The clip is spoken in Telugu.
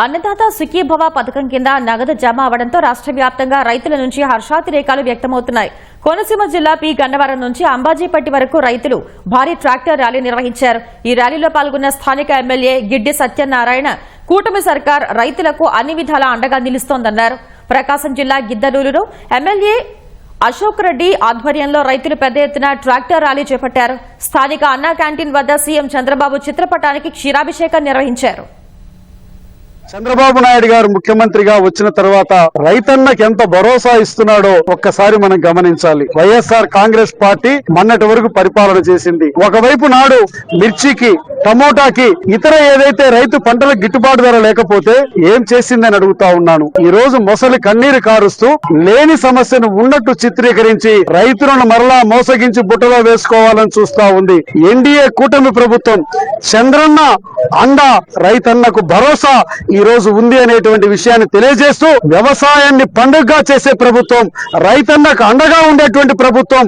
అన్నదాత సుఖీభవ పథకం కింద నగదు జమ అవడంతో రాష్ట్ర వ్యాప్తంగా రైతుల నుంచి హర్షాతిరేకాలు వ్యక్తమవుతున్నాయి. కోనసీమ జిల్లా పి గన్నవరం నుంచి అంబాజీపట్టి వరకు రైతులు భారీ ట్రాక్టర్ ర్యాలీ నిర్వహించారు. ఈ ర్యాలీలో పాల్గొన్న స్థానిక ఎమ్మెల్యే గిడ్డి సత్యనారాయణ కూటమి సర్కార్ రైతులకు అన్ని విధాలా అండగా నిలుస్తోందన్నారు. ప్రకాశం జిల్లా గిద్దలూరులో ఎమ్మెల్యే అశోక్ రెడ్డి ఆధ్వర్యంలో రైతులు పెద్ద ఎత్తున ట్రాక్టర్ ర్యాలీ చేపట్టారు. స్థానిక అన్నా క్యాంటీన్ వద్ద సీఎం చంద్రబాబు చిత్రపటానికి క్షీరాభిషేకం నిర్వహించారు. చంద్రబాబు నాయుడు గారు ముఖ్యమంత్రిగా వచ్చిన తర్వాత రైతన్నకి ఎంత భరోసా ఇస్తున్నాడో ఒక్కసారి మనం గమనించాలి. వైఎస్ఆర్ కాంగ్రెస్ పార్టీ మొన్నటి వరకు పరిపాలన చేసింది. ఒకవైపు నాడు మిర్చికి, టమోటాకి, ఇతర ఏదైతే రైతు పంటలకు గిట్టుబాటు ధర లేకపోతే ఏం చేసిందని అడుగుతా ఉన్నాను. ఈ రోజు మొసలి కన్నీరు కారుస్తూ లేని సమస్యను ఉన్నట్టు చిత్రీకరించి రైతులను మరలా మోసగించి బుట్టలో వేసుకోవాలని చూస్తా ఉంది. ఎన్డీఏ కూటమి ప్రభుత్వం చంద్రన్న అండ రైతన్నకు భరోసా ఈ రోజు ఉంది అనేటువంటి విషయాన్ని తెలియజేస్తూ వ్యవసాయాన్ని పండుగగా చేసే ప్రభుత్వం, రైతన్నకు అండగా ఉండేటువంటి ప్రభుత్వం